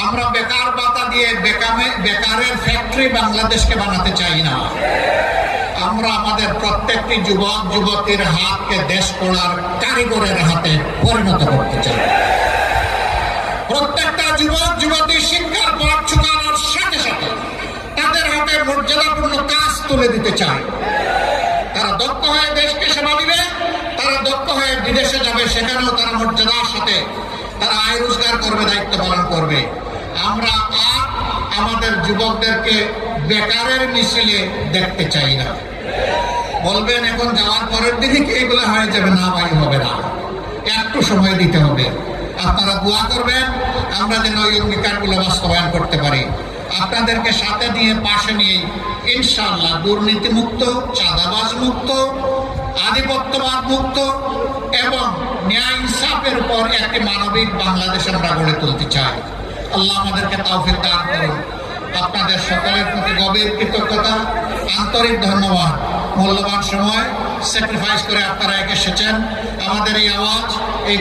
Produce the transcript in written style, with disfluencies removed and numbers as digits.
আমরা বেকার ভাতা দিয়ে বেকারের ফ্যাক্টরি বাংলাদেশকে বানাতে চাই না। আমরা আমাদের প্রত্যেকটি যুবক যুবতীর হাতকে দেশ গড়ার কারিগরের হাতে পরিণত করতে চাই। প্রত্যেকটা যুবক যুবতী শিক্ষার পথ চুকানোর সাথে সাথে তাদের হাতে মর্যাদাপূর্ণ কাজ তুলে দিতে চায়। তারা দক্ষ হয়ে দেশকে সেবা দিবে, তারা দক্ষ হয়ে বিদেশে যাবে, সেখানেও তারা মর্যাদার সাথে তারা আয় রোজগার করবে, দায়িত্ব পালন করবে। আমরা আর আমাদের যুবকদেরকে বেকারের মিছিলে দেখতে চাই না। বলবেন এখন যাওয়ার পরের দিকে কি এগুলো হয়ে যাবে? না ভাই, হবে না, একটু সময় দিতে হবে। আপনারা দোয়া করবেন আমরা যেন ওই অঙ্গীকারগুলো বাস্তবায়ন করতে পারি। আপনাদেরকে সাথে নিয়ে পাশে নিয়ে ইনশাআল্লাহ দুর্নীতি মুক্ত, চাঁদাবাজ মুক্ত, আধিপত্যবাদ মুক্ত এবং ন্যায় ইনসাফের উপর একটি মানবিক বাংলাদেশ আমরা গড়ে তুলতে চাই। আল্লাহ আমাদেরকে তৌফিক দান করুন। আপনাদের সকলের প্রতি গভীর কৃতজ্ঞতা, আন্তরিক ধন্যবাদ। মূল্যবান সময় স্যাক্রিফাইস করে আপনারা এসেছেন। আমাদের এই আওয়াজ, এই